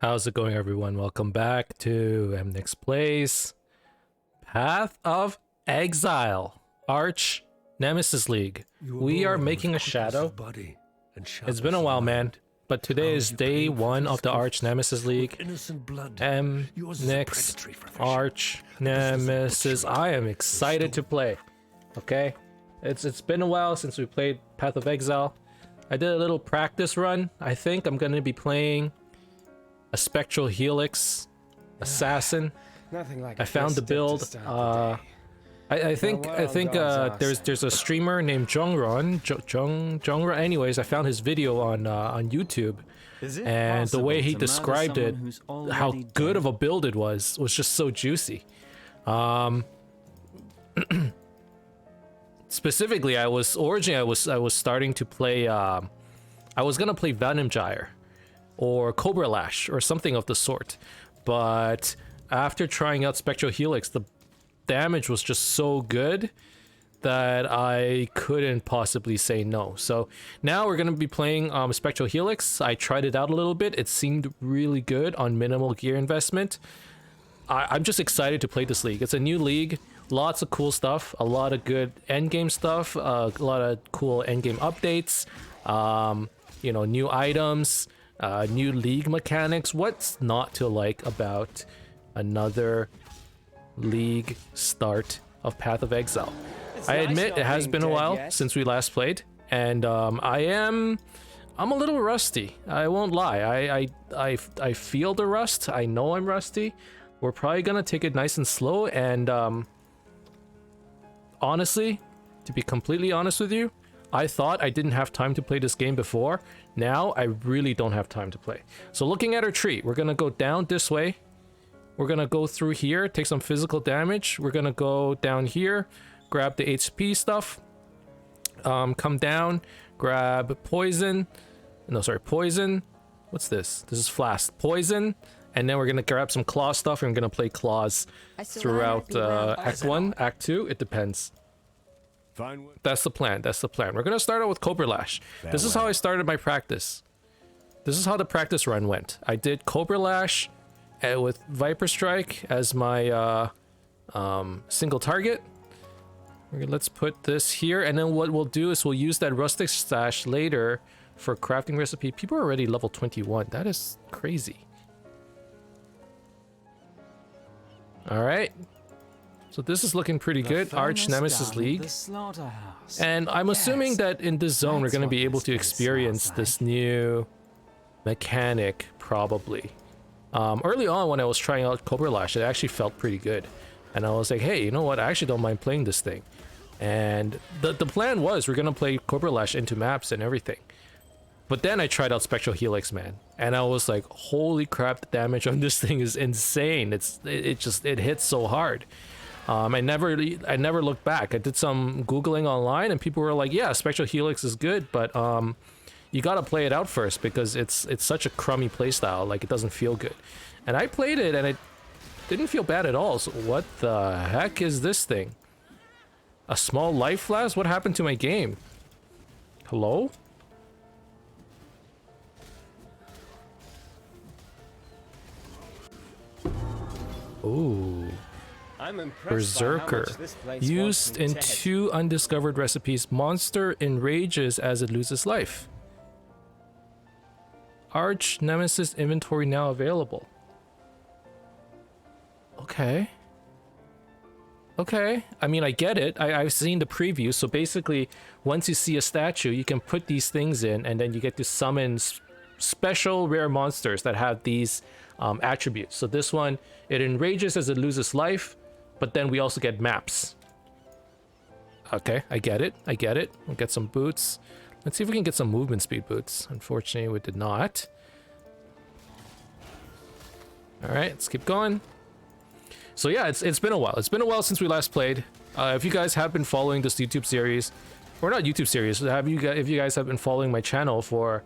How's it going, everyone? Welcome back to Emnix Plays Path of Exile, Archnemesis League. We are making a shadow. It's been a while, man, but today is day 1 of the Archnemesis League. EmnixArchnemesis. I am excited to play. Okay, it's been a while since we played Path of Exile. I did a little practice run. I think I'm gonna be playing a Spectral Helix Assassin. I found the build. I think there's a streamer named Jongron. Anyways, I found his video on YouTube, and the way he described it, how good of a build it was just so juicy. Specifically, I was starting to play. I was gonna play Venom Gyre or Cobra Lash or something of the sort, but after trying out Spectral Helix, the damage was just so good that I couldn't possibly say no. So now we're gonna be playing Spectral Helix. I tried it out a little bit. It seemed really good on minimal gear investment. I'm just excited to play this league. It's a new league, lots of cool stuff, a lot of good endgame stuff, a lot of cool endgame updates, you know, new items, new league mechanics. What's not to like about another league start of Path of Exile? I admit it has been a while since we last played, and I'm a little rusty. I won't lie. I feel the rust. I know I'm rusty. We're probably gonna take it nice and slow, and honestly, to be completely honest with you, I thought I didn't have time to play this game before. Now I really don't have time to play. So looking at our tree, we're gonna go down this way. We're gonna go through here, take some physical damage. We're gonna go down here, grab the HP stuff, come down, grab poison. No, sorry, poison. What's this? This is flask. Poison. And then we're gonna grab some claw stuff, and we're gonna play claws throughout Act 1, Act 2, it depends. That's the plan, that's the plan. We're gonna start out with Cobra Lash. This is how I started my practice. This is how the practice run went. I did Cobra Lash with Viper Strike as my single target. Let's put this here, and then what we'll do is we'll use that rustic stash later for crafting recipe. People are already level 21, that is crazy. All right, so this is looking pretty good. Archnemesis League, and I'm assuming that in this zone we're going to be able to experience this new mechanic probably. Early on when I was trying out Cobra Lash, it actually felt pretty good, and I was like, hey, you know what, I actually don't mind playing this thing. And the plan was we're going to play Cobra Lash into maps and everything. But then I tried out Spectral Helix, man, and I was like, holy crap, the damage on this thing is insane. It hits so hard. I never looked back. I did some Googling online, and people were like, yeah, Spectral Helix is good, but you gotta play it out first because it's such a crummy playstyle, like it doesn't feel good. And I played it and it didn't feel bad at all. So what the heck is this thing? A small life flask? What happened to my game? Hello? Ooh. Berserker. Used in 2 undiscovered recipes. Monster enrages as it loses life. Archnemesis inventory now available. Okay. Okay. I mean, I get it. I've seen the preview. So basically, once you see a statue, you can put these things in, and then you get to summon special rare monsters that have these attributes. So this one, it enrages as it loses life, but then we also get maps. Okay, I get it. I get it. We'll get some boots. Let's see if we can get some movement speed boots. Unfortunately, we did not. All right, let's keep going. So yeah, it's been a while. It's been a while since we last played. If you guys have been following this YouTube series, or not YouTube series, if you guys have been following my channel for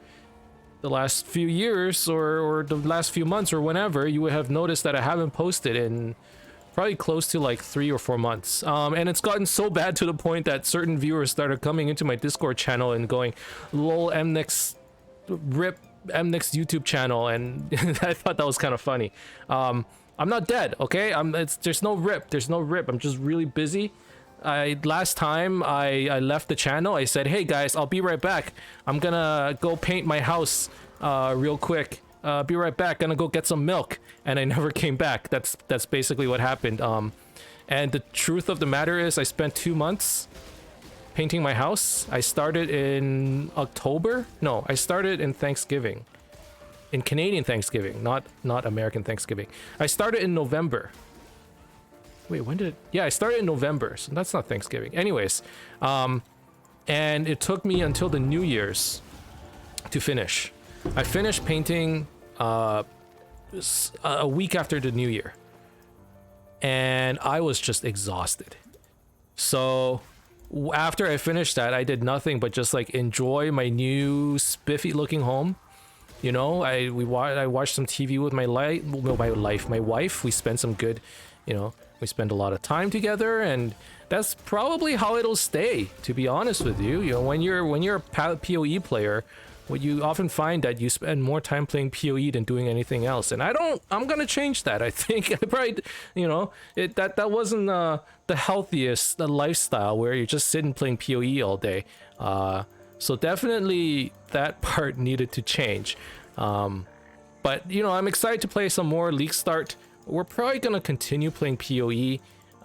the last few years or the last few months or whenever, you would have noticed that I haven't posted in probably close to like 3 or 4 months. And it's gotten so bad to the point that certain viewers started coming into my Discord channel and going, lol, Emnix, rip Emnix YouTube channel, and I thought that was kind of funny. I'm not dead, okay? There's no rip. There's no rip. I'm just really busy. Last time I left the channel, I said, hey guys, I'll be right back. I'm gonna go paint my house real quick. Be right back. Gonna go get some milk. And I never came back. That's basically what happened. And the truth of the matter is I spent 2 months painting my house. I started in October. No, I started in Thanksgiving. In Canadian Thanksgiving, not American Thanksgiving. I started in November. Wait, when did... Yeah, I started in November, so that's not Thanksgiving. Anyways, and it took me until the New Year's to finish. I finished painting a week after the New Year. And I was just exhausted. So after I finished that, I did nothing but just like enjoy my new spiffy looking home. You know, I watched some TV with my wife. We spent some good, you know, we spend a lot of time together, and that's probably how it'll stay, to be honest with you. You know, when you're a PoE player, what you often find that you spend more time playing PoE than doing anything else. And I'm gonna change that. I think I probably, you know, that wasn't the healthiest lifestyle where you're just sitting playing PoE all day. So definitely that part needed to change. But you know, I'm excited to play some more League Start. We're probably gonna continue playing PoE,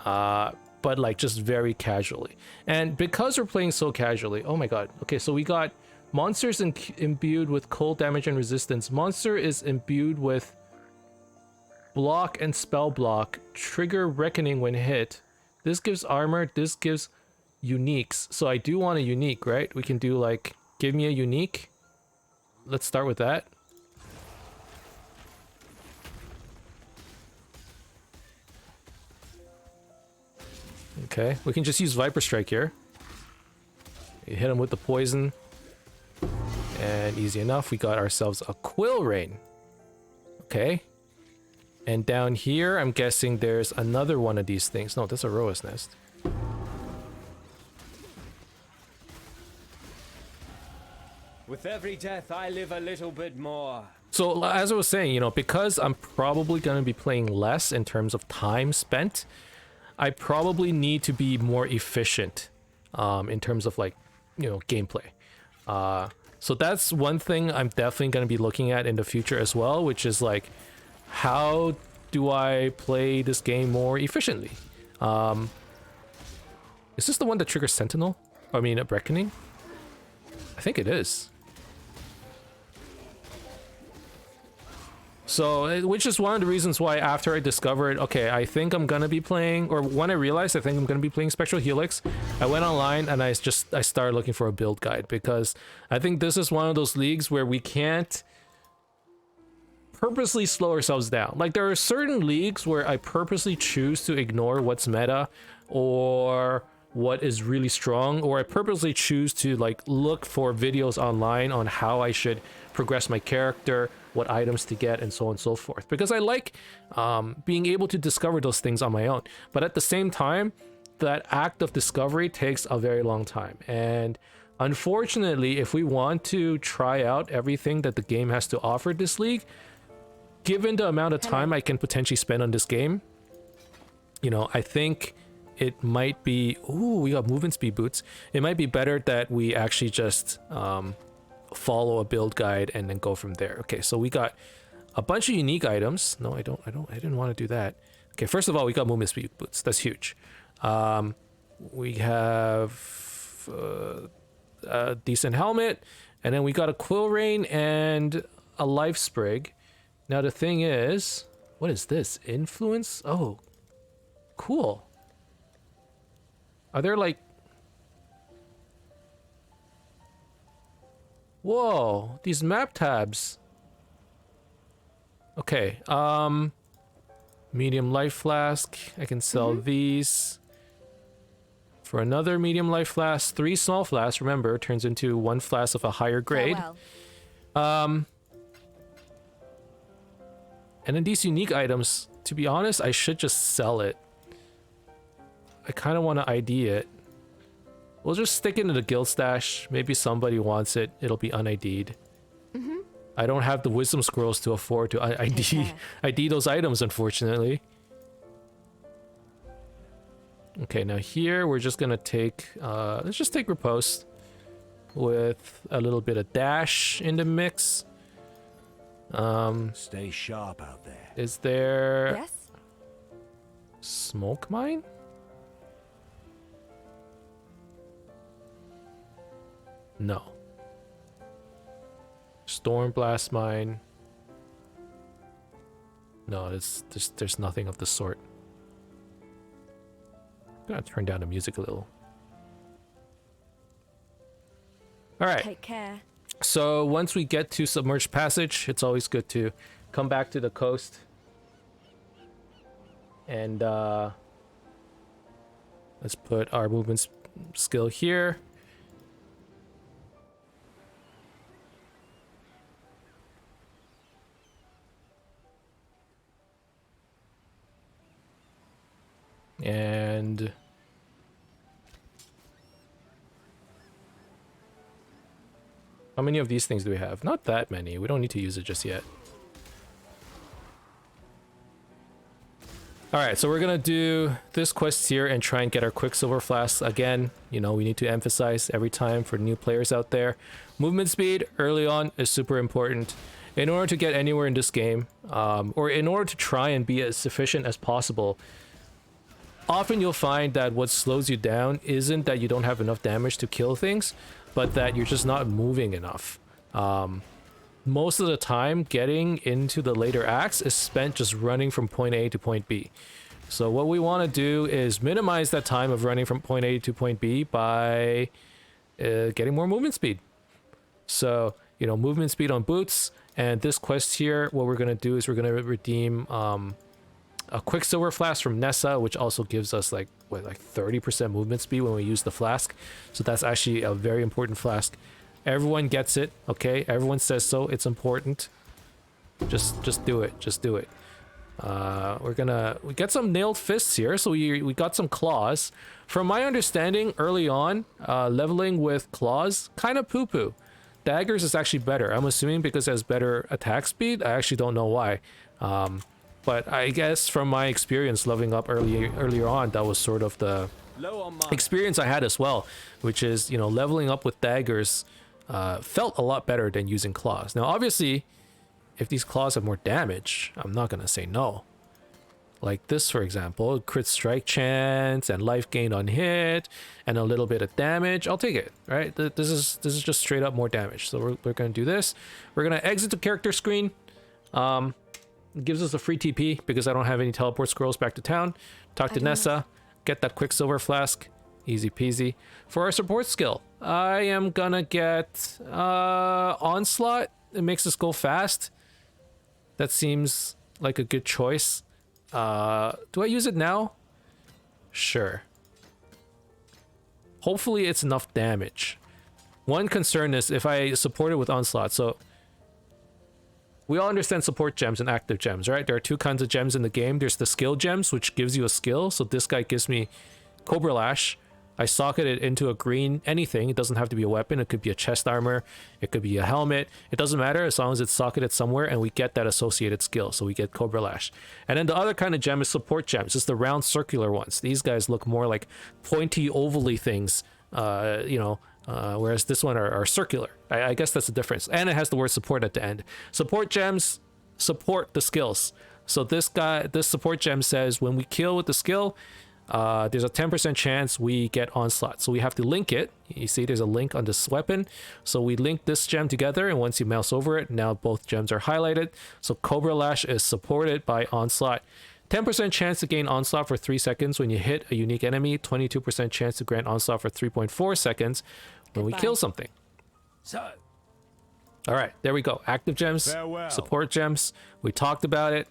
but like just very casually. And because we're playing so casually, oh my god. Okay, so we got monsters imbued with cold damage and resistance. Monster is imbued with block and spell block. Trigger reckoning when hit. This gives armor. This gives uniques. So I do want a unique, right? We can do like, give me a unique. Let's start with that. Okay, we can just use Viper Strike here. You hit him with the poison. And easy enough, we got ourselves a Quill Rain. Okay. And down here, I'm guessing there's another one of these things. No, that's a Roa's Nest. With every death, I live a little bit more. So, as I was saying, you know, because I'm probably going to be playing less in terms of time spent, I probably need to be more efficient in terms of, like, you know, gameplay. So that's one thing I'm definitely going to be looking at in the future as well, which is like, how do I play this game more efficiently? Is this the one that triggers Sentinel? I mean, Reckoning? I think it is. So, which is one of the reasons why after I discovered, okay, I think I'm gonna be playing, or when I realized I think I'm gonna be playing Spectral Helix, I went online and I started looking for a build guide, because I think this is one of those leagues where we can't purposely slow ourselves down. Like, there are certain leagues where I purposely choose to ignore what's meta or what is really strong, or I purposely choose to like look for videos online on how I should progress my character, what items to get, and so on and so forth, because I like being able to discover those things on my own. But at the same time, that act of discovery takes a very long time, and unfortunately, if we want to try out everything that the game has to offer this league, given the amount of time I can potentially spend on this game, you know, I think it might be... Ooh, we got movement speed boots. It might be better that we actually just follow a build guide and then go from there. Okay, so we got a bunch of unique items. No, I didn't want to do that. Okay, first of all, we got movement speed boots. That's huge. We have a decent helmet, and then we got a Quill Rain and a Life Sprig. Now the thing is, what is this? Influence? Oh, cool. Are there like... Whoa, these map tabs. Okay, medium life flask. I can sell these for another medium life flask. 3 small flasks, remember, turns into 1 flask of a higher grade. And then these unique items, to be honest, I should just sell it. I kind of want to ID it. We'll just stick it in the guild stash. Maybe somebody wants it. It'll be un-ID'd. I don't have the wisdom scrolls to afford to ID those items, unfortunately. Okay, now here we're just gonna take, let's just take Riposte with a little bit of dash in the mix. Stay sharp out there. Is there Yes? smoke mine? No. Storm blast mine. No, there's nothing of the sort. Gotta turn down the music a little. All right. Take care. So once we get to Submerged Passage, it's always good to come back to the coast. And let's put our movement skill here. And how many of these things do we have? Not that many. We don't need to use it just yet. Alright, so we're gonna do this quest here and try and get our Quicksilver Flasks again. You know, we need to emphasize every time for new players out there. Movement speed early on is super important. In order to get anywhere in this game, or in order to try and be as efficient as possible, often you'll find that what slows you down isn't that you don't have enough damage to kill things, but that you're just not moving enough. Most of the time, getting into the later acts is spent just running from point A to point B. So what we want to do is minimize that time of running from point A to point B by getting more movement speed. So, you know, movement speed on boots, and this quest here, what we're going to do is we're going to redeem a Quicksilver Flask from Nessa, which also gives us like 30% movement speed when we use the flask. So that's actually a very important flask. Everyone gets it, okay? Everyone says so. It's important. Just do it. Just do it. We get some nailed fists here, so we got some claws. From my understanding, early on, leveling with claws kind of poo-poo. Daggers is actually better. I'm assuming because it has better attack speed. I actually don't know why. But I guess from my experience leveling up earlier on, that was sort of the experience I had as well, which is, you know, leveling up with daggers felt a lot better than using claws. Now, obviously, if these claws have more damage, I'm not going to say no. Like this, for example, crit strike chance and life gain on hit and a little bit of damage. I'll take it, right? This is just straight up more damage. So we're going to do this. We're going to exit the character screen. It gives us a free TP because I don't have any teleport scrolls back to town. Talk to Nessa, get that Quicksilver Flask. Easy peasy. For our support skill, I am gonna get Onslaught. It makes us go fast. That seems like a good choice. Do I use it now? Sure. Hopefully it's enough damage. One concern is if I support it with Onslaught. So we all understand support gems and active gems, right? There are two kinds of gems in the game. There's the skill gems, which gives you a skill. So this guy gives me Cobra Lash. I socket it into a green anything. It doesn't have to be a weapon. It could be a chest armor. It could be a helmet. It doesn't matter as long as it's socketed somewhere and we get that associated skill. So we get Cobra Lash. And then the other kind of gem is support gems. It's the round circular ones. These guys look more like pointy ovally things, whereas this one are circular. I guess that's the difference. And it has the word support at the end. Support gems support the skills. So this support gem says when we kill with the skill, there's a 10% chance we get Onslaught. So we have to link it. You see there's a link on this weapon. So we link this gem together, and once you mouse over it, now both gems are highlighted. So Cobra Lash is supported by Onslaught. 10% chance to gain Onslaught for 3 seconds when you hit a unique enemy. 22% chance to grant Onslaught for 3.4 seconds when we kill something. So, all right, there we go. Active gems, farewell. Support gems. We talked about it.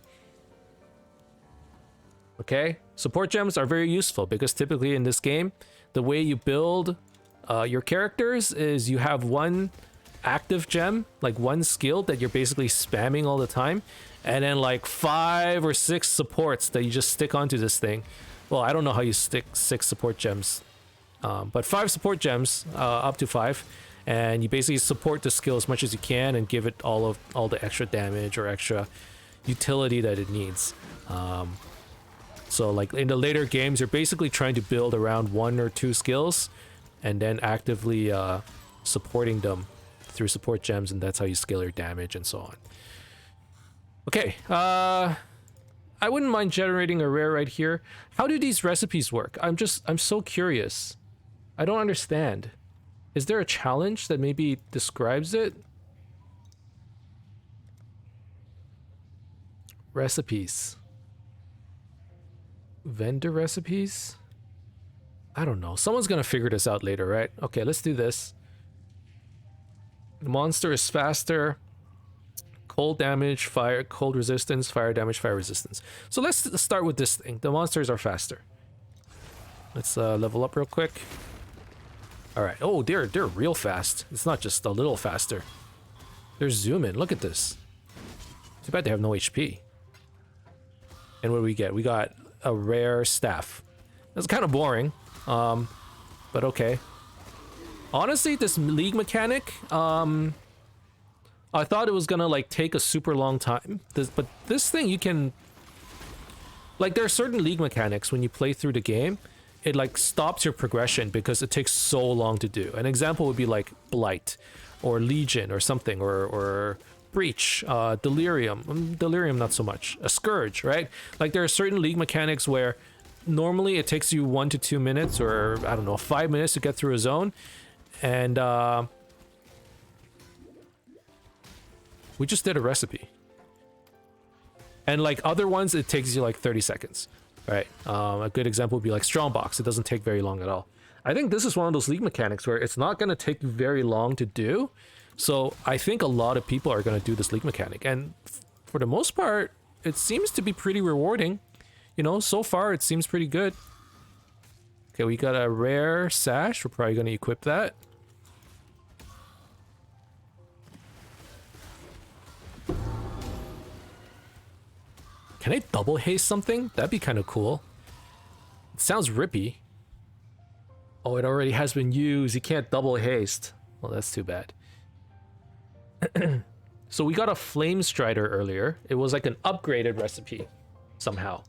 Okay, support gems are very useful because typically in this game, the way you build your characters is you have one active gem, like one skill that you're basically spamming all the time, and then like 5 or 6 supports that you just stick onto this thing. Well, I don't know how you stick 6 support gems, but 5 support gems, up to 5, and you basically support the skill as much as you can and give it all the extra damage or extra utility that it needs. So like in the later games, you're basically trying to build around 1 or 2 skills and then actively supporting them through support gems, and that's how you scale your damage and so on. Okay, I wouldn't mind generating a rare right here. How do these recipes work? I'm so curious. I don't understand. Is there a challenge that maybe describes it? Recipes. Vendor recipes? I don't know. Someone's gonna figure this out later, right? Okay, let's do this. The monster is faster. Cold damage, fire, cold resistance, fire damage, fire resistance. So let's start with this thing. The monsters are faster. Let's level up real quick. All right. Oh, they're real fast. It's not just a little faster. They're zooming. Look at this. Too bad they have no HP. And what do we get? We got a rare staff. That's kind of boring, but okay. Honestly, this league mechanic, I thought it was gonna like take a super long time. But this thing you can, like, there are certain league mechanics when you play through the game, it like stops your progression because it takes so long to do. An example would be like Blight or Legion or something, or Breach, Delirium. Delirium not so much. A Scourge, right? Like there are certain league mechanics where normally it takes you 1 to 2 minutes, or I don't know, 5 minutes to get through a zone, and we just did a recipe. And like other ones, it takes you like 30 seconds, right? A good example would be like Strongbox. It doesn't take very long at all. I think this is one of those league mechanics where it's not going to take very long to do. So I think a lot of people are going to do this league mechanic. And for the most part, it seems to be pretty rewarding. You know, so far it seems pretty good. Okay, we got a rare sash. We're probably going to equip that. Can I double haste something? That'd be kind of cool. It sounds rippy. Oh, it already has been used. You can't double haste. Well, that's too bad. So we got a Flame Strider earlier. It was like an upgraded recipe somehow.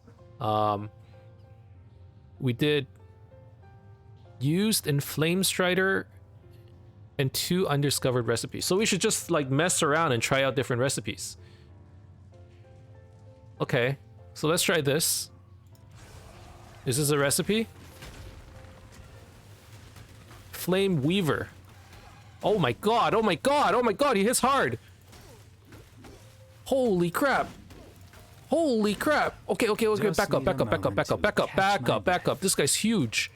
We did used in Flame Strider and 2 undiscovered recipes. So we should just like mess around and try out different recipes. Okay, so let's try this. Is this a recipe? Flame Weaver. Oh my god, oh my god, oh my god, he hits hard. Holy crap. Holy crap. Okay, back up. This guy's huge.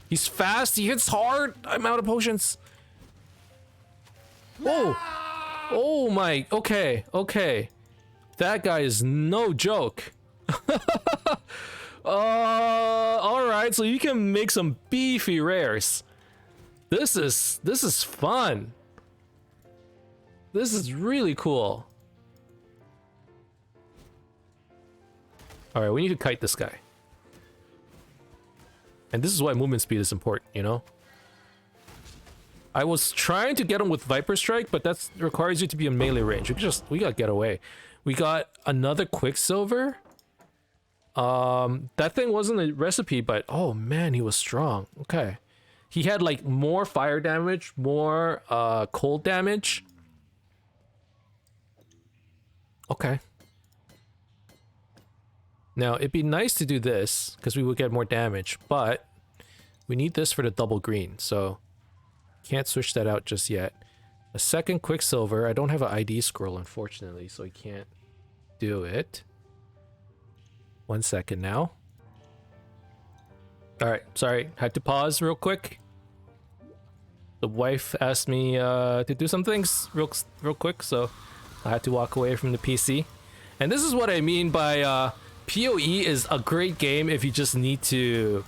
He's fast, he hits hard. I'm out of potions. Oh. Oh my, okay. That guy is no joke. Alright, so you can make some beefy rares. This is fun. This is really cool. Alright, we need to kite this guy. And this is why movement speed is important, you know? I was trying to get him with Viper Strike, but that requires you to be in melee range. We gotta get away. We got another Quicksilver. That thing wasn't a recipe, but oh man, he was strong. Okay. He had like more fire damage, more cold damage. Okay. Now, it'd be nice to do this, because we would get more damage, but we need this for the double green, so can't switch that out just yet. A second Quicksilver. I don't have an ID scroll, unfortunately, so we can't do it. 1 second now. Alright, sorry, had to pause real quick. The wife asked me to do some things real quick, so I had to walk away from the PC. And this is what I mean by PoE is a great game if you just need to,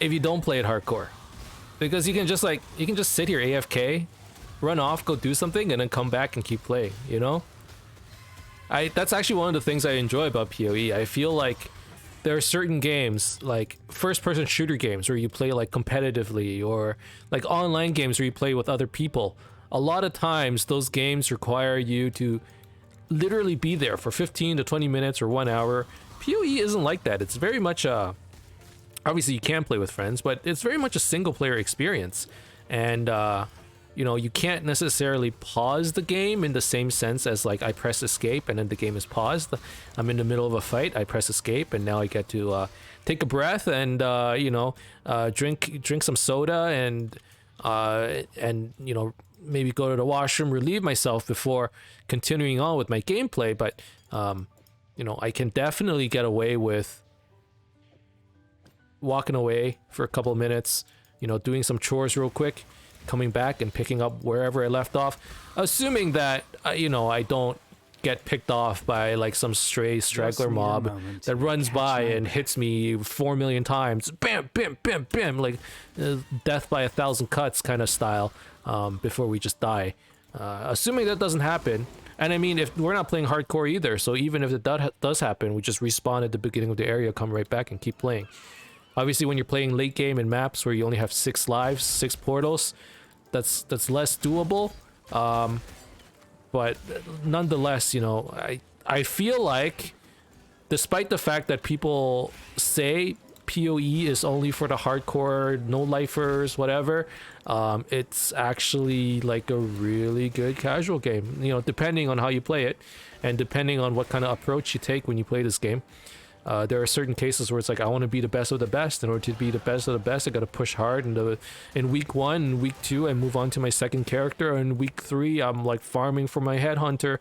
if you don't play it hardcore. Because you can just sit here AFK, run off, go do something, and then come back and keep playing, you know? That's actually one of the things I enjoy about PoE. I feel like there are certain games, like first-person shooter games, where you play like competitively, or like online games where you play with other people. A lot of times, those games require you to literally be there for 15 to 20 minutes or 1 hour. PoE isn't like that. It's very much obviously you can play with friends, but it's very much a single-player experience, and you know, you can't necessarily pause the game in the same sense as like I press escape and then the game is paused. I'm in the middle of a fight, I press escape, and now I get to take a breath and you know, drink some soda and you know, maybe go to the washroom, relieve myself before continuing on with my gameplay. But you know, I can definitely get away with walking away for a couple of minutes, you know, doing some chores real quick, coming back and picking up wherever I left off, assuming that you know, I don't get picked off by like some stray straggler mob that runs by and hits me 4 million times, bam bam bam bam, like death by 1,000 cuts kind of style, before we just die. Assuming that doesn't happen, and I mean, if we're not playing hardcore either, so even if it does happen, we just respawn at the beginning of the area, come right back and keep playing. Obviously, when you're playing late game in maps where you only have 6 lives, 6 portals, that's less doable. But nonetheless, you know, I feel like, despite the fact that people say PoE is only for the hardcore, no-lifers, whatever, it's actually like a really good casual game, you know, depending on how you play it and depending on what kind of approach you take when you play this game. There are certain cases where it's like, I want to be the best of the best. In order to be the best of the best, I got to push hard. In week 1 and week 2, I move on to my second character. In week 3, I'm like farming for my headhunter,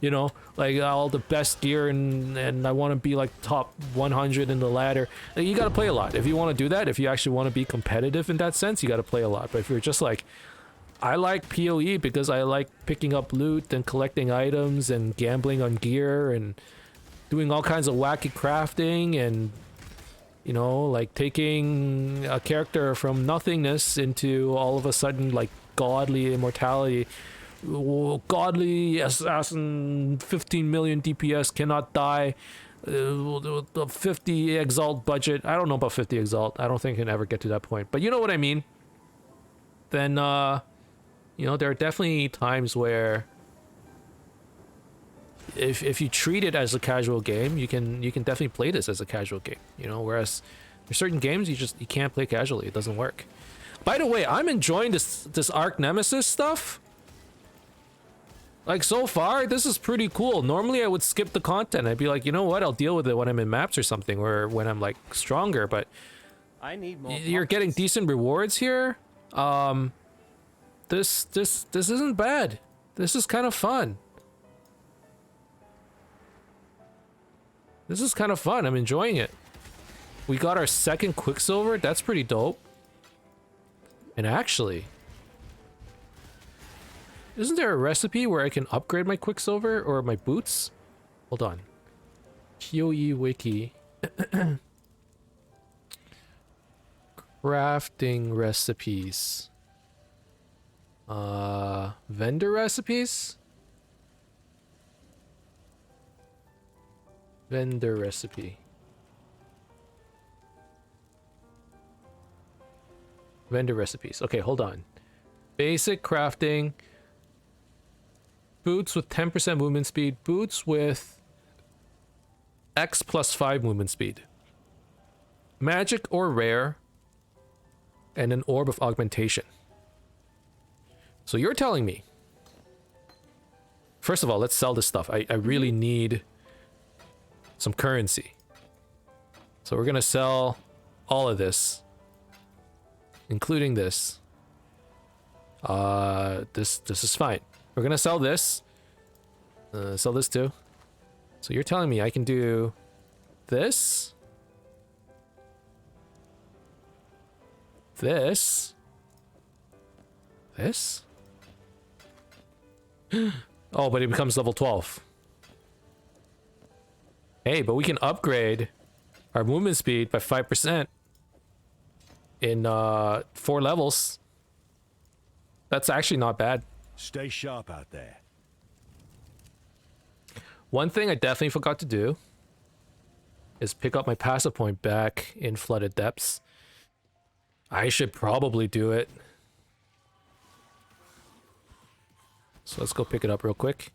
you know, like all the best gear, and I want to be like top 100 in the ladder. You got to play a lot if you want to do that. If you actually want to be competitive in that sense, you got to play a lot. But if you're just like, I like PoE because I like picking up loot and collecting items and gambling on gear and doing all kinds of wacky crafting, and you know, like taking a character from nothingness into all of a sudden like godly immortality, godly assassin, 15 million DPS, cannot die, 50 exalt budget. I don't know about 50 exalt. I don't think I can ever get to that point, but you know what I mean. Then you know, there are definitely times where if you treat it as a casual game, you can definitely play this as a casual game, you know, whereas there's certain games you can't play casually. It doesn't work. By the way, I'm enjoying this Archnemesis stuff. Like, so far, this is pretty cool. Normally I would skip the content. I'd be like, you know what, I'll deal with it when I'm in maps or something, or when I'm like stronger, but I need more you're getting decent rewards here. This isn't bad. This is kind of fun. This is kind of fun. I'm enjoying it. We got our second Quicksilver. That's pretty dope. And actually, isn't there a recipe where I can upgrade my Quicksilver or my boots? Hold on. PoE wiki. Crafting recipes. Vendor recipes? Vendor recipe. Vendor recipes. Okay, hold on. Basic crafting. Boots with 10% movement speed. Boots with X plus 5 movement speed. Magic or rare. And an orb of augmentation. So you're telling me. First of all, let's sell this stuff. I really need some currency. So we're gonna sell all of this, including this. This is fine. We're gonna sell this. Sell this too. So you're telling me I can do this, this. Oh, but it becomes level 12. Hey, but we can upgrade our movement speed by 5% in 4 levels. That's actually not bad. Stay sharp out there. One thing I definitely forgot to do is pick up my passive point back in Flooded Depths. I should probably do it. So let's go pick it up real quick.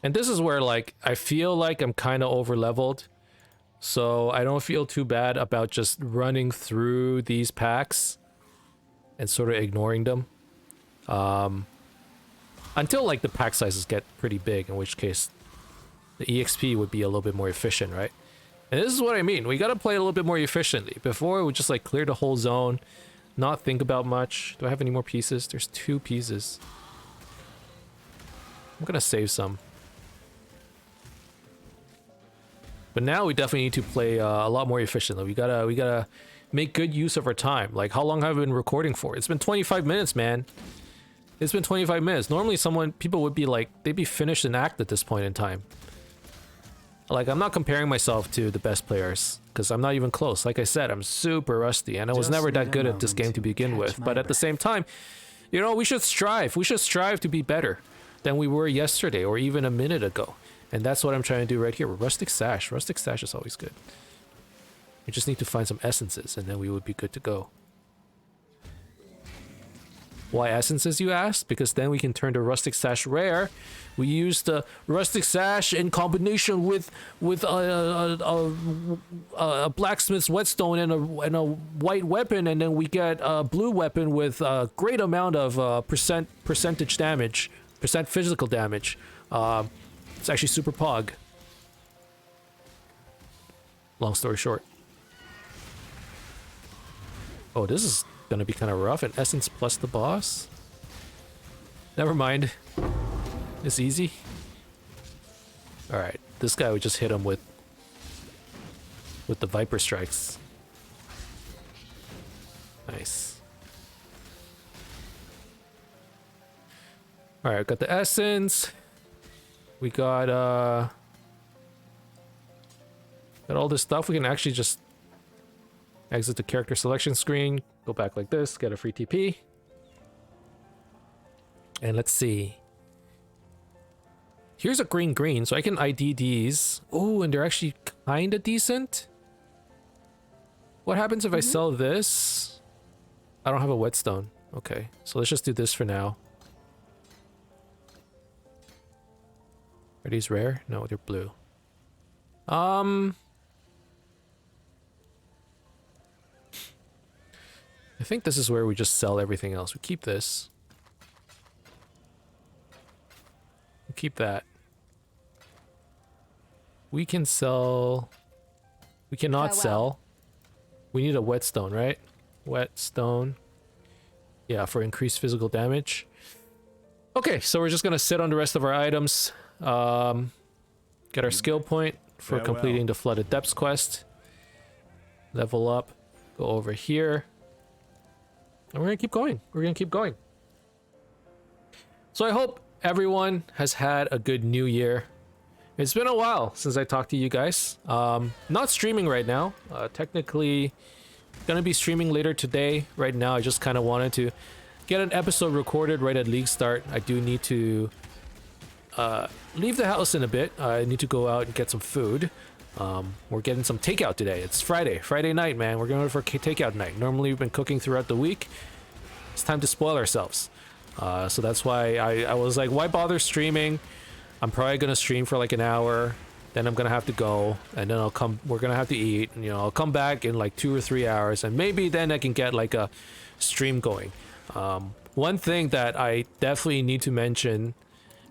And this is where, like, I feel like I'm kind of over leveled. So I don't feel too bad about just running through these packs and sort of ignoring them. Until, like, the pack sizes get pretty big, in which case the EXP would be a little bit more efficient, right? And this is what I mean. We gotta play a little bit more efficiently. Before, we just, like, clear the whole zone, not think about much. Do I have any more pieces? There's 2 pieces. I'm gonna save some. But now we definitely need to play a lot more efficiently. We gotta make good use of our time. Like, how long have I been recording for? It's been 25 minutes, man. It's been 25 minutes. Normally people would be like, they'd be finished an act at this point in time. Like, I'm not comparing myself to the best players, because I'm not even close. Like I said, I'm super rusty, and I was never that good at this game to begin with. But at the same time, you know, we should strive. We should strive to be better than we were yesterday, or even a minute ago. And that's what I'm trying to do right here with Rustic Sash. Rustic Sash is always good. We just need to find some essences, and then we would be good to go. Why essences, you ask? Because then we can turn the Rustic Sash rare. We use the Rustic Sash in combination with a blacksmith's whetstone and a white weapon, and then we get a blue weapon with a great amount of percentage damage, physical damage. It's actually super pog. Long story short. Oh, this is gonna be kind of rough. An essence plus the boss? Never mind. It's easy. Alright, this guy, we just hit him with the Viper Strikes. Nice. Alright, got the essence. We got all this stuff. We can actually just exit the character selection screen, go back like this, get a free TP. And let's see. Here's a green, so I can ID these. Oh, and they're actually kind of decent. What happens if I sell this? I don't have a whetstone. Okay, so let's just do this for now. Are these rare? No, they're blue. I think this is where we just sell everything else. We keep this. We keep that. We can sell... We cannot sell. We need a whetstone, right? Whetstone. Yeah, for increased physical damage. Okay, so we're just gonna sit on the rest of our items. Get our skill point for completing the Flooded Depths quest. Level up. Go over here. And we're gonna keep going. We're gonna keep going. So I hope everyone has had a good new year. It's been a while since I talked to you guys. Not streaming right now. Technically gonna be streaming later today. Right now I just kind of wanted to get an episode recorded right at league start. I do need to leave the house in a bit. I need to go out and get some food. We're getting some takeout today. It's Friday night, man. We're going for takeout night. Normally we've been cooking throughout the week. It's time to spoil ourselves. So that's why I was like, why bother streaming? I'm probably gonna stream for like an hour, then I'm gonna have to go, and then we're gonna have to eat, and, you know, I'll come back in like 2 or 3 hours, and maybe then I can get like a stream going. One thing that I definitely need to mention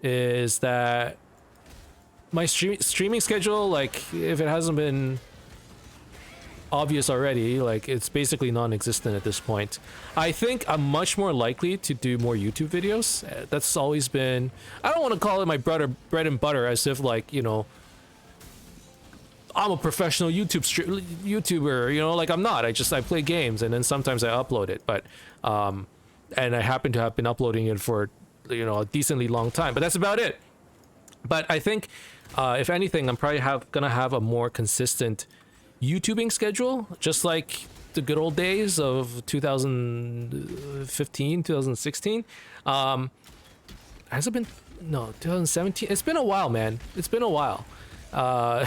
is that my streaming schedule, like, if it hasn't been obvious already, like, it's basically non-existent at this point. I think I'm much more likely to do more YouTube videos. That's always been, I don't want to call it my bread and butter, as if, like, you know, I'm a professional YouTuber, you know, like, I'm not. I play games, and then sometimes I upload it, but and I happen to have been uploading it for, you know, a decently long time, but that's about it. But I think if anything, I'm probably gonna have a more consistent YouTubing schedule, just like the good old days of 2015, 2016. Has it been? No, 2017. It's been a while, man. It's been a while.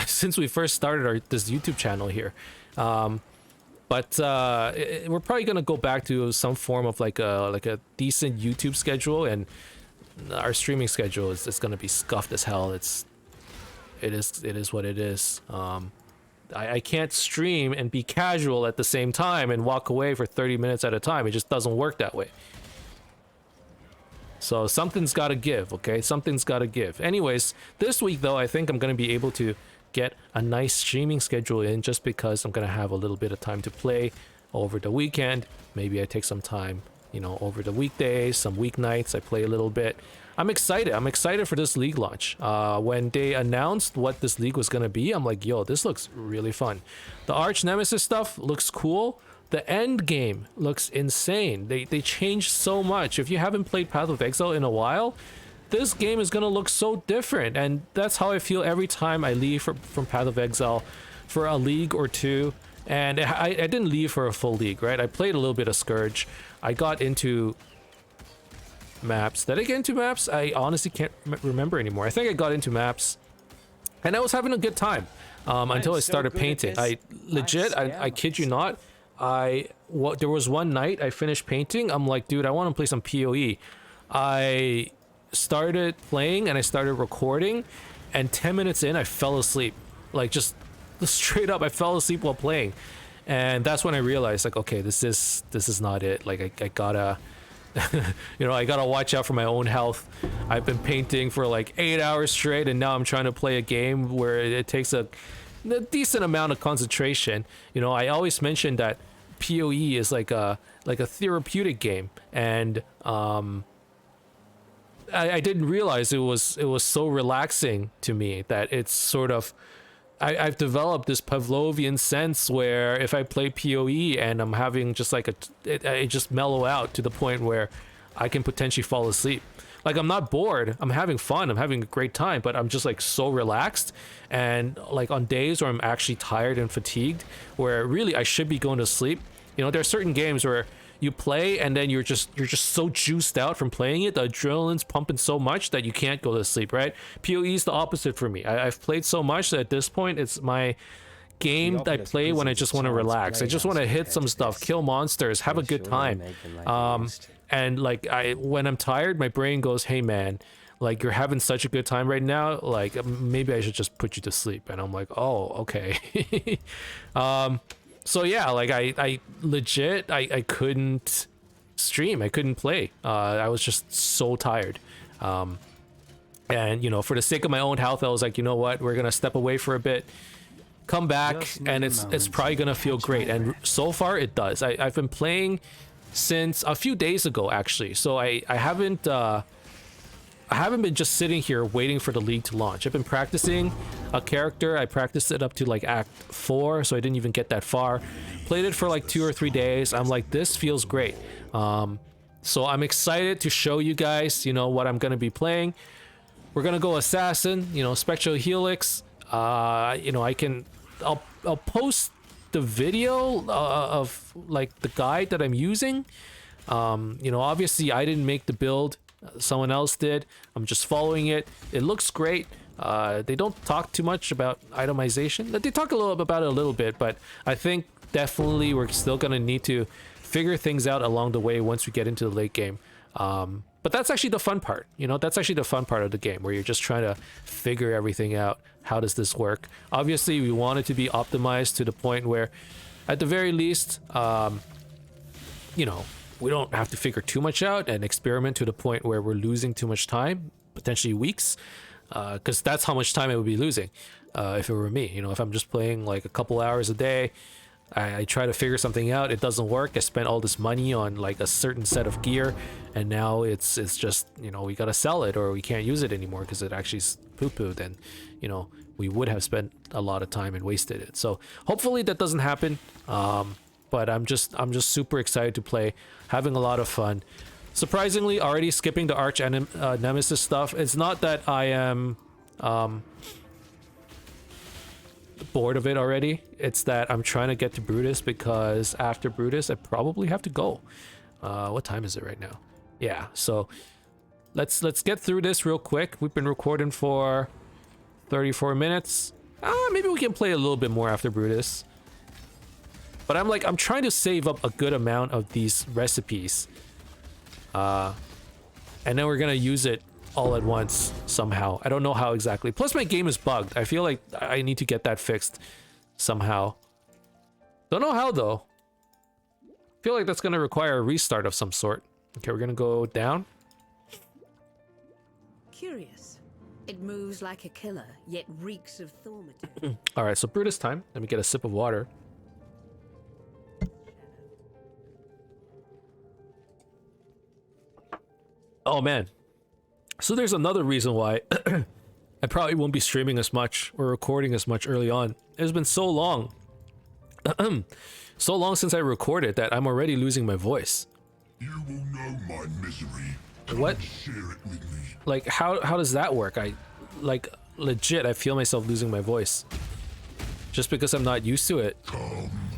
since we first started this YouTube channel here. But we're probably gonna go back to some form of like a decent YouTube schedule, and our streaming schedule is gonna be scuffed as hell. It is what it is. I can't stream and be casual at the same time and walk away for 30 minutes at a time. It just doesn't work that way. So something's got to give, okay? Something's got to give. Anyways, this week though, I think I'm going to be able to get a nice streaming schedule in, just because I'm going to have a little bit of time to play over the weekend. Maybe I take some time, you know, over the weekdays, some weeknights, I play a little bit. I'm excited. I'm excited for this league launch. When they announced what this league was going to be, I'm like, yo, this looks really fun. The Archnemesis stuff looks cool. The end game looks insane. They changed so much. If you haven't played Path of Exile in a while, this game is going to look so different. And that's how I feel every time I leave from Path of Exile for a league or two. And I didn't leave for a full league, right? I played a little bit of Scourge. I got into maps. Did I get into maps? I honestly can't remember anymore. I think I got into maps and I was having a good time until I started painting. I kid you not, there was one night I finished painting. I'm like, dude, I want to play some PoE. I started playing and I started recording, and 10 minutes in I fell asleep. Like, just straight up, I fell asleep while playing. And that's when I realized, like, okay, this is not it. Like, I gotta you know, I gotta watch out for my own health. I've been painting for like 8 hours straight, and now I'm trying to play a game where it takes a decent amount of concentration. You know, I always mention that PoE is like a therapeutic game, and I didn't realize it was so relaxing to me that it's sort of I've developed this Pavlovian sense where if I play PoE and I'm having just like it just mellow out to the point where I can potentially fall asleep. Like, I'm not bored, I'm having fun, I'm having a great time, but I'm just like so relaxed. And like on days where I'm actually tired and fatigued, where really I should be going to sleep, you know, there are certain games where you play and then you're just so juiced out from playing it, the adrenaline's pumping so much that you can't go to sleep, right? PoE is the opposite for me. I've played so much that at this point it's my game that I play when I just want to relax. I just want to hit some stuff, kill monsters, have a good time. And like, when I'm tired, my brain goes, hey man, like, you're having such a good time right now, like maybe I should just put you to sleep. And I'm like, oh, okay. So yeah, like I legit, I couldn't stream, I couldn't play. I was just so tired. And you know, for the sake of my own health, I was like, you know what, we're gonna step away for a bit, come back, and it's probably gonna feel great. And so far it does. I've been playing since a few days ago, actually. So I haven't been just sitting here waiting for the league to launch. I've been practicing a character. I practiced it up to like Act 4, so I didn't even get that far. Played it for like 2 or 3 days. I'm like, this feels great. So I'm excited to show you guys, you know, what I'm gonna be playing. We're gonna go Assassin, you know, Spectral Helix. You know, I'll post the video of like the guide that I'm using. You know, obviously I didn't make the build, someone else did. I'm just following it. It looks great. They don't talk too much about itemization. They talk about it a little bit, but I think definitely we're still gonna need to figure things out along the way once we get into the late game. But that's actually the fun part, you know, that's actually the fun part of the game, where you're just trying to figure everything out. How does this work? Obviously, we want it to be optimized to the point where, at the very least, you know, we don't have to figure too much out and experiment to the point where we're losing too much time, potentially weeks, because that's how much time I would be losing if it were me. You know, if I'm just playing like a couple hours a day, I try to figure something out, it doesn't work, I spent all this money on like a certain set of gear, and now it's just, you know, we gotta sell it or we can't use it anymore because it actually is poo-poo. Then, you know, we would have spent a lot of time and wasted it. So hopefully that doesn't happen. But I'm just super excited to play, having a lot of fun. Surprisingly, already skipping the Archnemesis stuff. It's not that I am bored of it already. It's that I'm trying to get to Brutus, because after Brutus I probably have to go. What time is it right now? Yeah, so let's get through this real quick. We've been recording for 34 minutes. Maybe we can play a little bit more after Brutus. But I'm trying to save up a good amount of these recipes. And then we're gonna use it all at once somehow. I don't know how exactly. Plus my game is bugged. I feel like I need to get that fixed somehow. Don't know how though. Feel like that's gonna require a restart of some sort. Okay, we're gonna go down. Curious. It moves like a killer, yet reeks of thaumaturgy. All right, so Brutus time. Let me get a sip of water. Oh man. So there's another reason why I probably won't be streaming as much or recording as much early on. It's been so long. So long since I recorded that I'm already losing my voice. You will know my misery. What? Share it with me. Like how does that work? I like legit I feel myself losing my voice. Just because I'm not used to it.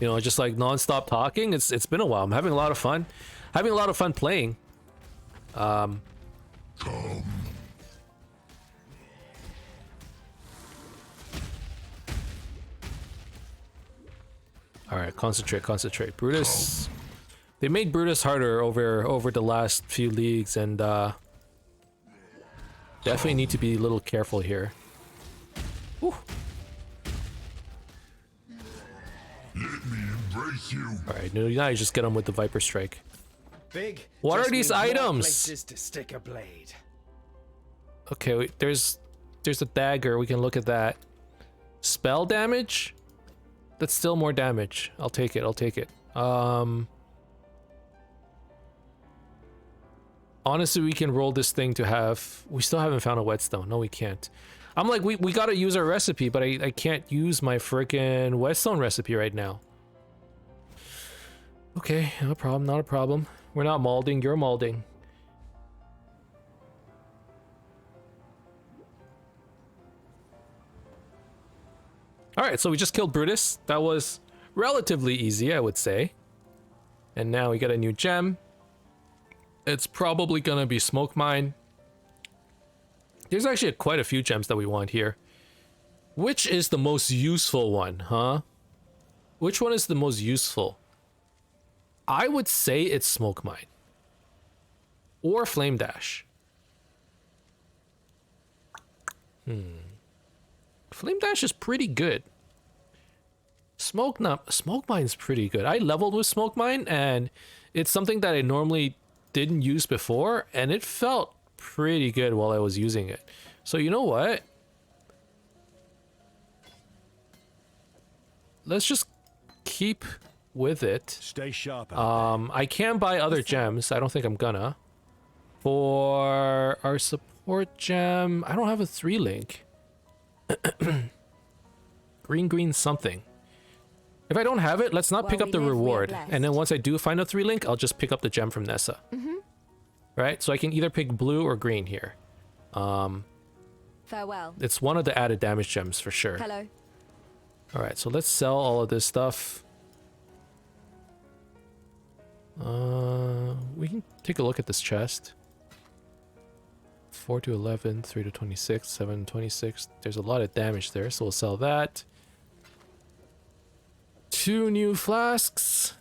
You know, just like non-stop talking. It's been a while. I'm having a lot of fun. Having a lot of fun playing. Alright, concentrate. Brutus. They made Brutus harder over the last few leagues, and definitely need to be a little careful here. Whew. Let me embrace you. Alright, now you just get him with the Viper Strike. Big. What just are these means more items? places to stick a blade. Okay, wait, there's a dagger. We can look at that. Spell damage? That's still more damage. I'll take it. Honestly, we can roll this thing to have... We still haven't found a whetstone. No, we can't. I'm like, we gotta use our recipe, but I can't use my frickin' whetstone recipe right now. Okay, no problem, not a problem. We're not molding, you're molding. Alright, so we just killed Brutus. That was relatively easy, I would say. And now we got a new gem. It's probably gonna be Smoke Mine. There's actually quite a few gems that we want here. Which is the most useful one, huh? Which one is the most useful? I would say it's Smoke Mine. Or Flame Dash. Flame Dash is pretty good. Smoke Mine's pretty good. I leveled with Smoke Mine, and it's something that I normally didn't use before, and it felt pretty good while I was using it. So you know what? Let's just keep with it. Stay sharp out there. I can buy other gems. I don't think I'm gonna. For our support gem, I don't have a 3-link. Green something. If I don't have it, let's not pick up the reward. And then once I do find a 3-link, I'll just pick up the gem from Nessa. Right? So I can either pick blue or green here. Farewell. It's one of the added damage gems for sure. Hello. Alright, so let's sell all of this stuff. We can take a look at this chest. 4 to 11, 3 to 26, 7 to 26. There's a lot of damage there, so we'll sell that. 2 new flasks.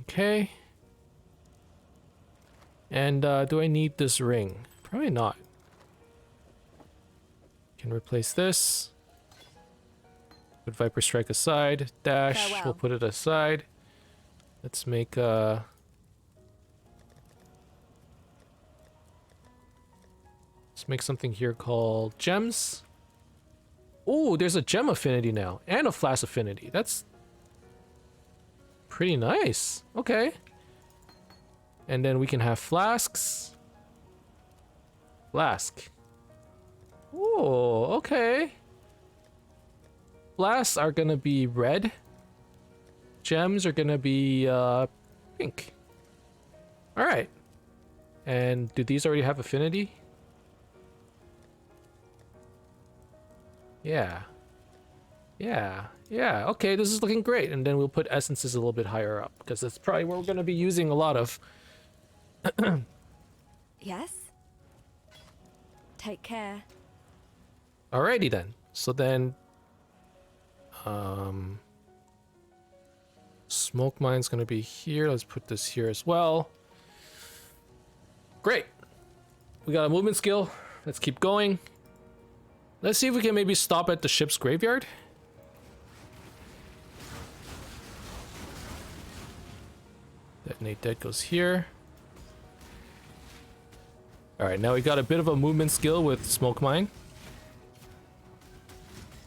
Okay. And do I need this ring? Probably not. Can replace this. Put Viper Strike aside. Dash, Farewell. we'll put it aside. Let's make let's make something here called gems. Oh, there's a gem affinity now and a flask affinity. That's pretty nice. Okay. And then we can have flasks. Flask. Oh, okay. Flasks are gonna be red. Gems are gonna be pink. All right. And do these already have affinity? Yeah. Okay, this is looking great. And then we'll put essences a little bit higher up because that's probably where we're gonna be using a lot of. Yes? Take care. Alrighty then. So then, smoke mine's gonna be here. Let's put this here as well. Great. We got a movement skill. Let's keep going. Let's see if we can maybe stop at the ship's graveyard. Detonate that goes here. Alright, now we got a bit of a movement skill with smoke mine.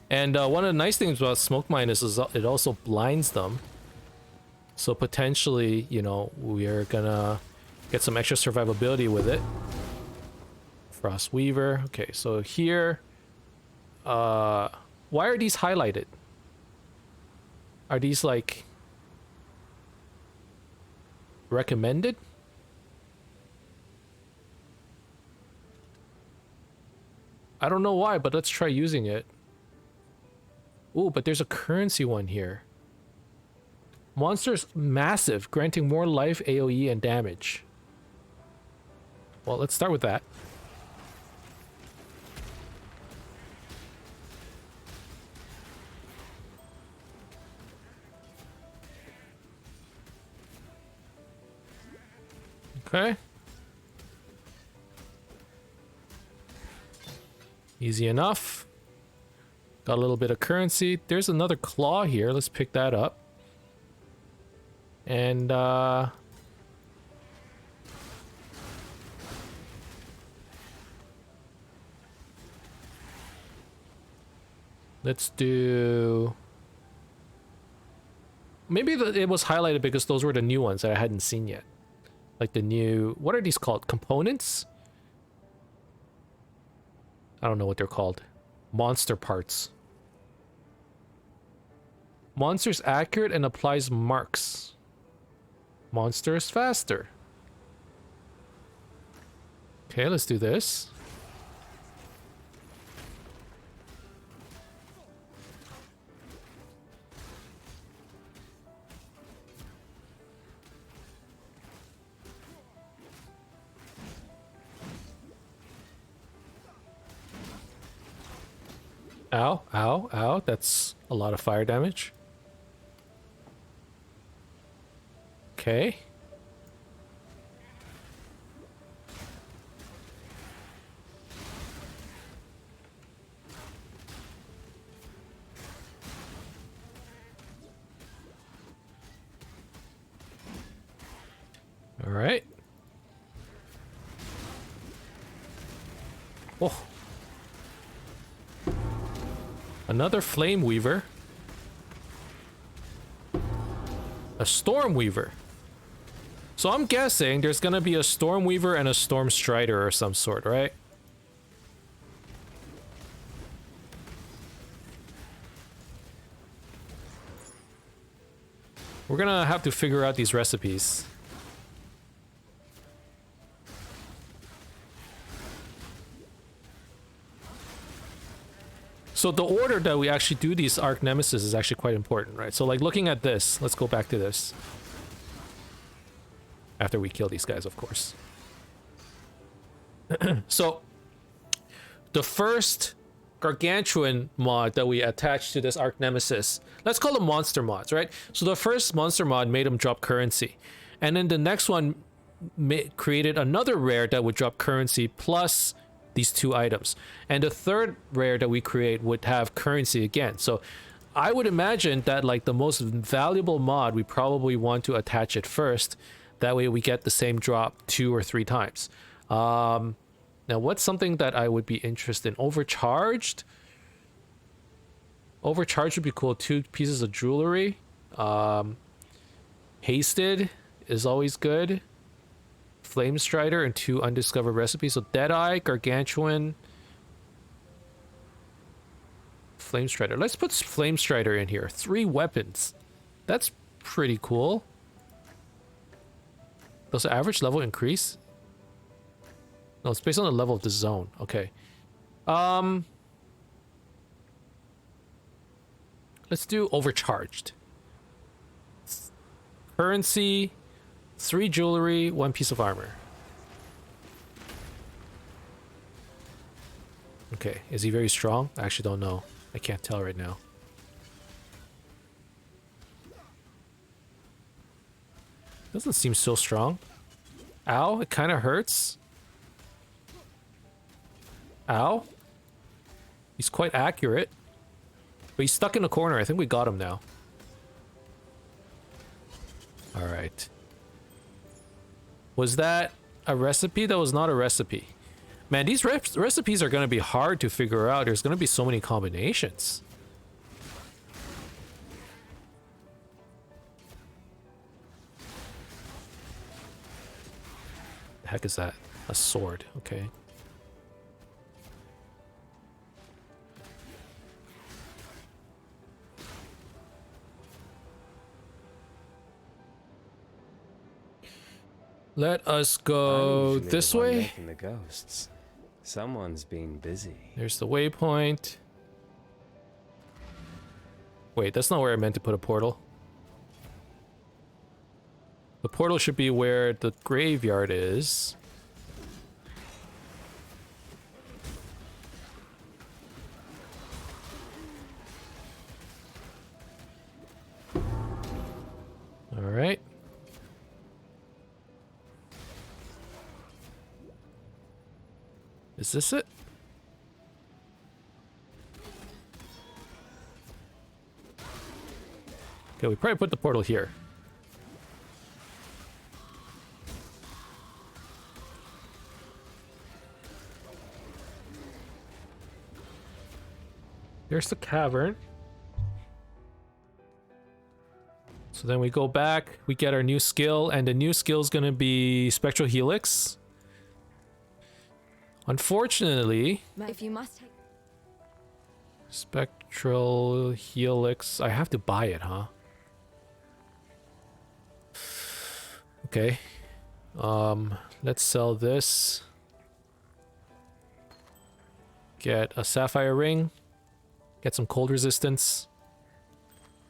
And one of the nice things about smoke mine is it also blinds them. So potentially, you know, we're gonna get some extra survivability with it. Frost Weaver. Okay, so here, why are these highlighted? Are these like recommended? I don't know why, but let's try using it. Ooh, but there's a currency one here. Monsters massive, granting more life, AoE, and damage. Well, let's start with that. Okay. Easy enough. Got a little bit of currency. There's another claw here. Let's pick that up. And let's do... Maybe it was highlighted because those were the new ones that I hadn't seen yet. Like the new... What are these called? Components? I don't know what they're called. Monster parts. Monster's accurate and applies marks. Monster is faster. Okay, let's do this. Ow, ow, ow. That's a lot of fire damage. Okay. All right. Oh. Another Flame Weaver. A Storm Weaver. So I'm guessing there's gonna be a Storm Weaver and a Storm Strider or some sort, right? We're gonna have to figure out these recipes. So the order that we actually do these Archnemesis is actually quite important, right? So like looking at this, let's go back to this. After we kill these guys, of course. So the first gargantuan mod that we attached to this Archnemesis, let's call them monster mods, right? So the first monster mod made them drop currency. And then the next one created another rare that would drop currency plus these two items. And the third rare that we create would have currency again. So I would imagine that like the most valuable mod, we probably want to attach it first. That way we get the same drop 2 or 3 times. Now what's something that I would be interested in? Overcharged? Overcharged would be cool. 2 pieces of jewelry. Hasted is always good. Flame Strider and 2 undiscovered recipes. So Deadeye, Gargantuan, Flame Strider. Let's put Flame Strider in here. 3 weapons. That's pretty cool. Does the average level increase? No, it's based on the level of the zone. Okay. Let's do Overcharged. Currency, 3 jewelry, 1 piece of armor. Okay, is he very strong? I actually don't know. I can't tell right now. Doesn't seem so strong. Ow, it kind of hurts. Ow. He's quite accurate. But he's stuck in a corner. I think we got him now. Alright. Was that a recipe? That was not a recipe. Man, these recipes are going to be hard to figure out. There's going to be so many combinations. The heck is that? A sword. Okay. Let us go I'm usually this the one way. making the ghosts. Someone's been busy. There's the waypoint. Wait, that's not where I meant to put a portal. The portal should be where the graveyard is. All right. Is this it? Okay, we probably put the portal here. There's the cavern. So then we go back, we get our new skill, and the new skill is gonna be Spectral Helix. Unfortunately, If you must take Spectral Helix, I have to buy it, huh? Okay. Let's sell this. Get a sapphire ring. Get some cold resistance.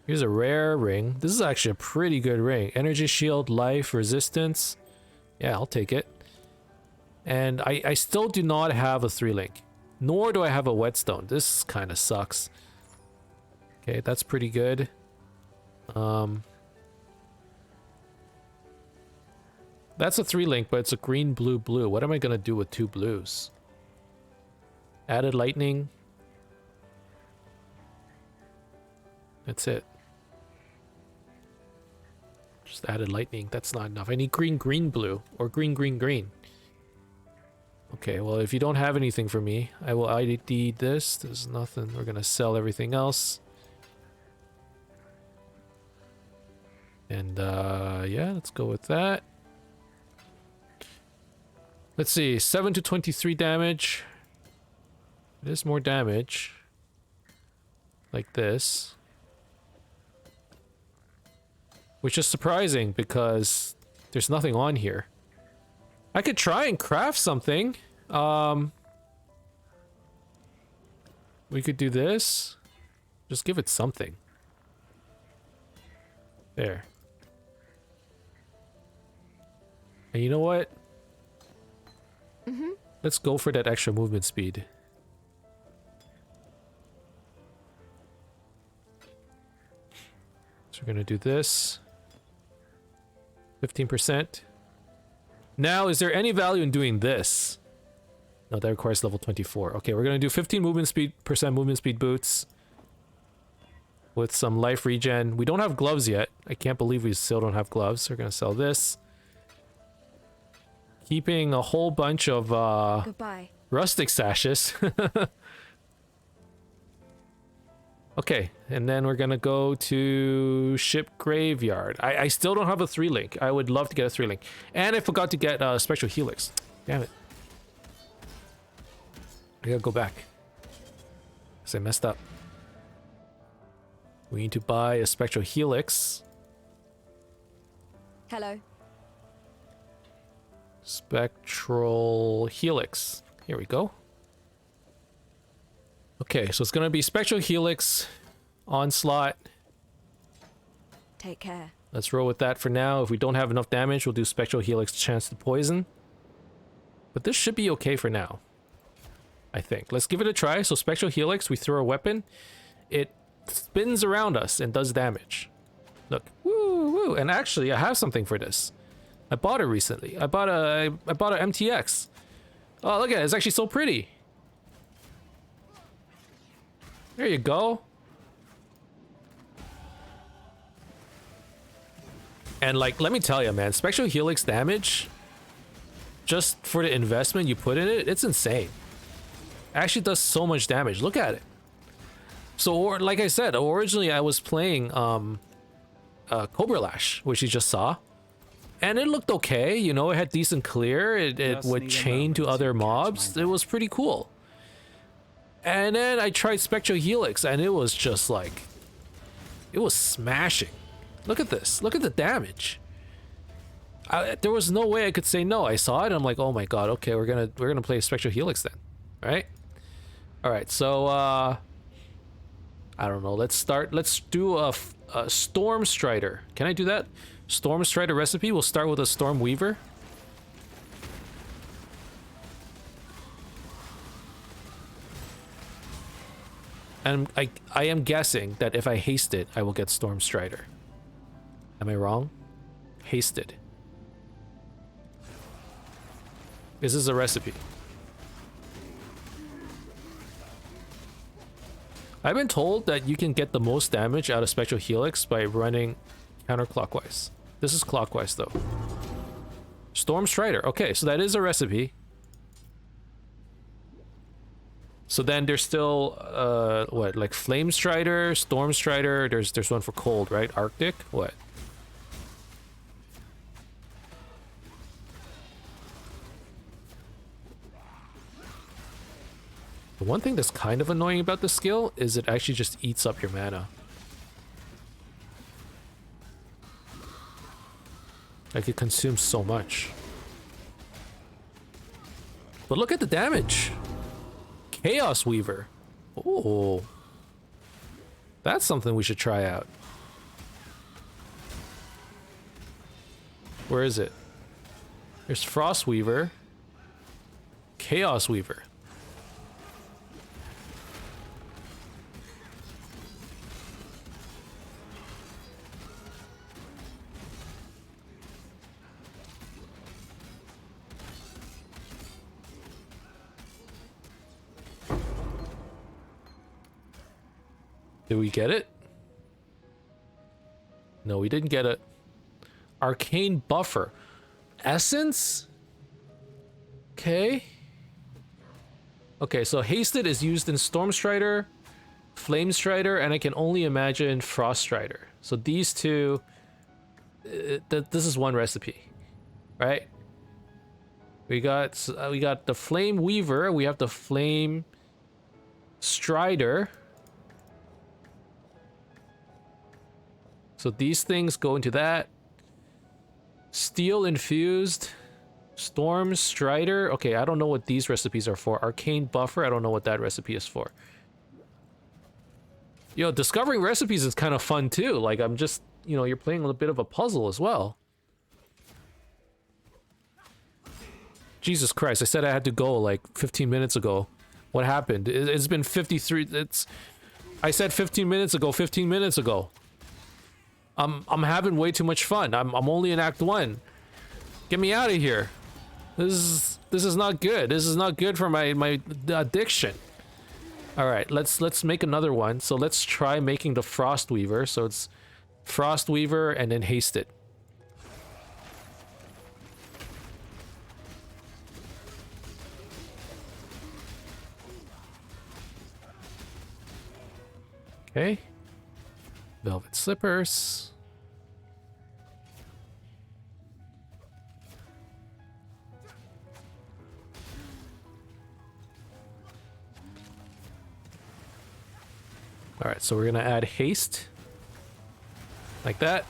Here's a rare ring. This is actually a pretty good ring. Energy shield, life, resistance. Yeah, I'll take it. And I still do not have a 3-link. Nor do I have a whetstone. This kind of sucks. Okay, that's pretty good. That's a 3-link, but it's a green, blue, blue. What am I gonna do with 2 blues? Added lightning. That's it. Just added lightning. That's not enough. I need green, green, blue. Or green, green, green. Okay, well, if you don't have anything for me, I will ID this. There's nothing. We're gonna sell everything else. And, yeah, let's go with that. Let's see. 7 to 23 damage. It is more damage. Like this. Which is surprising because there's nothing on here. I could try and craft something. We could do this. Just give it something. There. And you know what? Let's go for that extra movement speed. So we're gonna do this. 15%. Now, is there any value in doing this? No, that requires level 24. Okay, we're gonna do 15 movement speed boots with some life regen. We don't have gloves yet. I can't believe we still don't have gloves. We're gonna sell this. Keeping a whole bunch of goodbye. rustic sashes. Okay, and then we're gonna go to ship graveyard. I still don't have a 3-link. I would love to get a 3-link. And I forgot to get Spectral Helix. Damn it. I gotta go back. Because I messed up. We need to buy a Spectral Helix. Hello. Spectral Helix. Here we go. Okay, so it's gonna be Spectral Helix, Onslaught. Take care. Let's roll with that for now. If we don't have enough damage, we'll do Spectral Helix, chance to poison. But this should be okay for now. I think. Let's give it a try. So Spectral Helix, we throw a weapon. It spins around us and does damage. Look. Woo, woo. And actually, I have something for this. I bought it recently. I bought a MTX. Oh, look at it. It's actually so pretty. There you go. And like, let me tell you, man, Spectral Helix damage, just for the investment you put in it, it's insane. It actually does so much damage. Look at it. So, or, like I said, originally I was playing Cobra Lash, which you just saw. And it looked okay, you know, it had decent clear, it would chain to other mobs, it was pretty cool. And then I tried Spectral Helix, and it was just like, it was smashing. Look at this, look at the damage. There was no way I could say no. I saw it, and I'm like, oh my god, okay, we're gonna play Spectral Helix then, right? All right, so I don't know. Let's do a Storm Strider. Can I do that? Storm Strider recipe. We'll start with a Storm Weaver. And I am guessing that if I haste it, I will get Storm Strider. Am I wrong? Hasted. This is a recipe. I've been told that you can get the most damage out of Spectral Helix by running counterclockwise. This is clockwise though. Storm Strider. Okay, so that is a recipe. So then there's still what, like Flame Strider, Storm Strider, there's one for cold, right? Arctic? What? The one thing that's kind of annoying about this skill is it actually just eats up your mana. Like, it consumes so much. But look at the damage. Chaos Weaver. Oh. That's something we should try out. Where is it? There's Frost Weaver. Chaos Weaver. Did we get it? No, we didn't get it. Arcane Buffer. Essence? Okay. Okay, so Hasted is used in Storm Strider, Flame Strider, and I can only imagine Frost Strider. So these two... this is one recipe, right? We got the Flame Weaver, we have the Flame Strider. So these things go into that. Steel Infused. Storm Strider. Okay, I don't know what these recipes are for. Arcane Buffer. I don't know what that recipe is for. Yo, discovering recipes is kind of fun too. Like, I'm just, you know, you're playing a bit of a puzzle as well. Jesus Christ, I said I had to go like 15 minutes ago. What happened? It's been 53. I said 15 minutes ago, 15 minutes ago. I'm having way too much fun. I'm only in Act 1. Get me out of here. This is not good. This is not good for my addiction. All right, let's make another one. So let's try making the Frost Weaver. So it's Frost Weaver and then Hasted. Okay. Velvet Slippers. All right, so we're gonna add haste like that.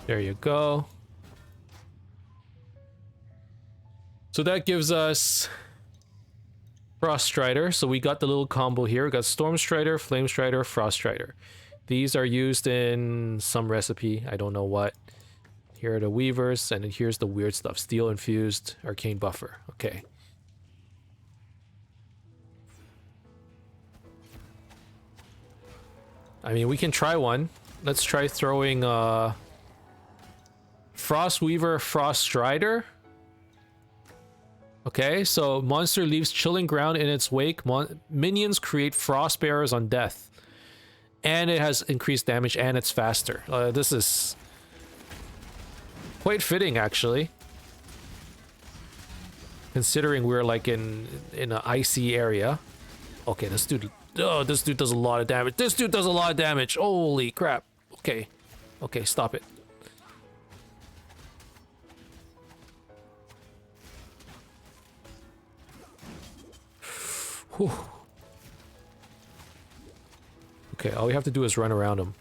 There you go. So that gives us Frost Strider. So we got the little combo here. We got Storm Strider, Flame Strider, Frost Strider. These are used in some recipe. I don't know what. Here are the weavers, and then here's the weird stuff. Steel infused, arcane buffer. Okay. I mean, we can try one. Let's try throwing Frost Weaver, Frost Strider. Okay, so monster leaves chilling ground in its wake. Minions create frost bearers on death. And it has increased damage, and it's faster. This is quite fitting, actually. Considering we're like in an icy area. Okay, this dude... Oh, this dude does a lot of damage. This dude does a lot of damage. Holy crap. Okay. Okay, stop it. Whew. Okay, all we have to do is run around him.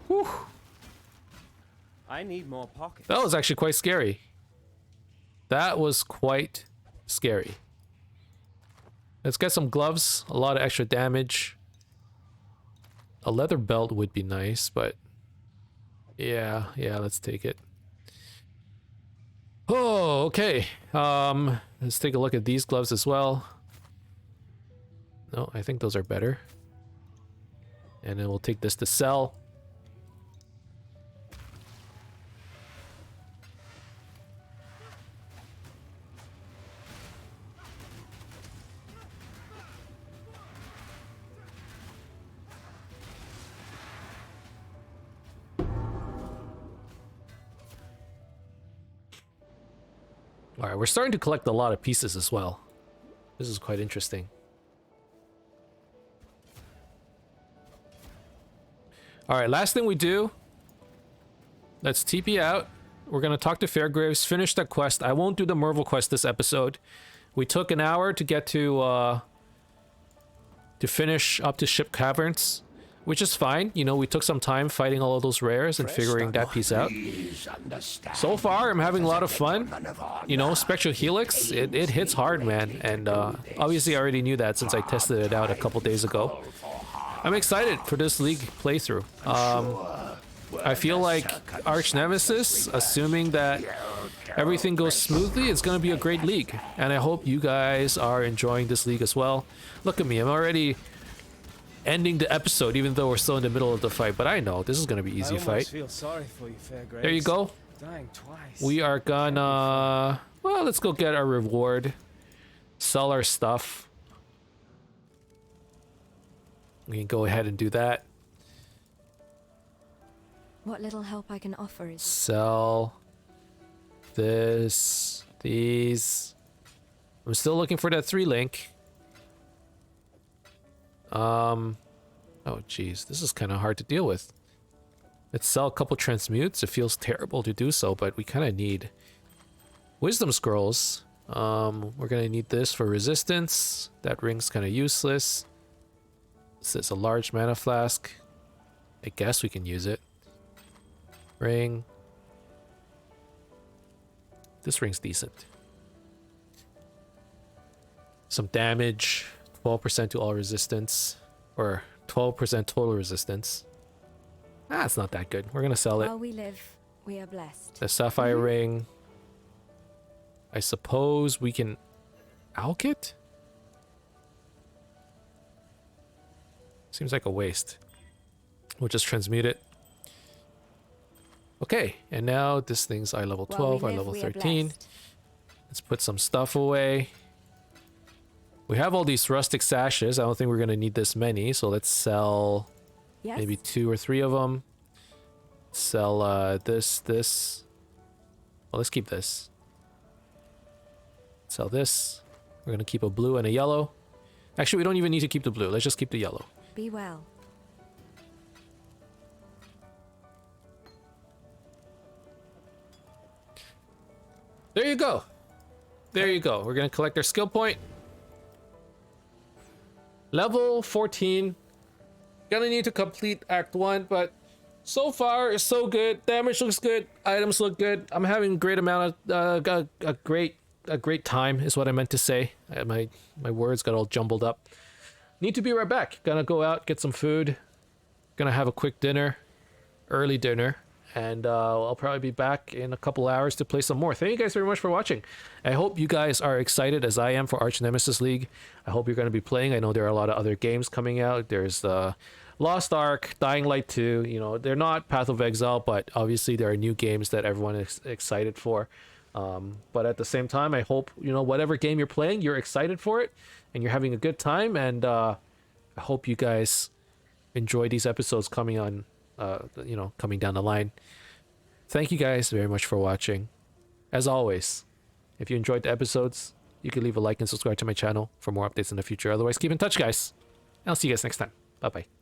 Whew. I need more pockets. That was actually quite scary. That was quite scary. Let's get some gloves. A lot of extra damage. A leather belt would be nice, but... Yeah, let's take it. Oh, okay. Let's take a look at these gloves as well. No, I think those are better. And then we'll take this to sell. Alright, we're starting to collect a lot of pieces as well. This is quite interesting. Alright, last thing we do. Let's TP out. We're gonna talk to Fairgraves, finish that quest. I won't do the Merville quest this episode. We took an hour to get to finish up to Ship Caverns, which is fine. You know, we took some time fighting all of those rares and figuring that piece out. So far, I'm having a lot of fun. You know, Spectral Helix, it hits hard, man. And obviously, I already knew that since I tested it out a couple days ago. I'm excited for this League playthrough. I feel like Archnemesis, assuming that everything goes smoothly, it's going to be a great League. And I hope you guys are enjoying this League as well. Look at me, I'm already ending the episode even though we're still in the middle of the fight, but I know this is gonna be easy fight. Feel sorry for you, Fairgraves. There you go. Dying twice. We are gonna well, let's go get our reward, sell our stuff. We can go ahead and do that. What little help I can offer is... Sell this, these. I'm still looking for that 3-link. Oh geez, this is kind of hard to deal with. Let's sell a couple transmutes. It feels terrible to do so, but we kind of need wisdom scrolls. We're gonna need this for resistance. That ring's kind of useless. This is a large mana flask. I guess we can use it. Ring. This ring's decent. Some damage. 12% to all resistance, or 12% total resistance. Ah, it's not that good. We're gonna sell it. While we live, we are blessed. The sapphire ring. I suppose we can alch it? Seems like a waste. We'll just transmute it. Okay, and now this thing's eye level 12, eye level 13. Let's put some stuff away. We have all these rustic sashes. I don't think we're going to need this many, so let's sell maybe 2 or 3 of them. Sell this. Well, let's keep this. Sell this. We're going to keep a blue and a yellow. Actually, we don't even need to keep the blue. Let's just keep the yellow. Be well. There you go. There you go. We're going to collect our skill point. Level 14. Gonna need to complete Act 1, but so far it's so good. Damage looks good. Items look good. I'm having a great amount of a great a great time is what I meant to say. My words got all jumbled up. Need to be right back. Gonna go out, get some food. Gonna have a quick dinner, early dinner, and I'll probably be back in a couple hours to play some more. Thank you guys very much for watching. I hope you guys are excited as I am for Archnemesis League. I hope you're going to be playing. I know there are a lot of other games coming out. There's Lost Ark, Dying Light 2. You know, they're not Path of Exile, but obviously there are new games that everyone is excited for. But at the same time, I hope, you know, whatever game you're playing, you're excited for it and you're having a good time. And I hope you guys enjoy these episodes coming on, you know, coming down the line. Thank you guys very much for watching. As always, if you enjoyed the episodes, you can leave a like and subscribe to my channel for more updates in the future. Otherwise, keep in touch, guys. I'll see you guys next time. Bye-bye.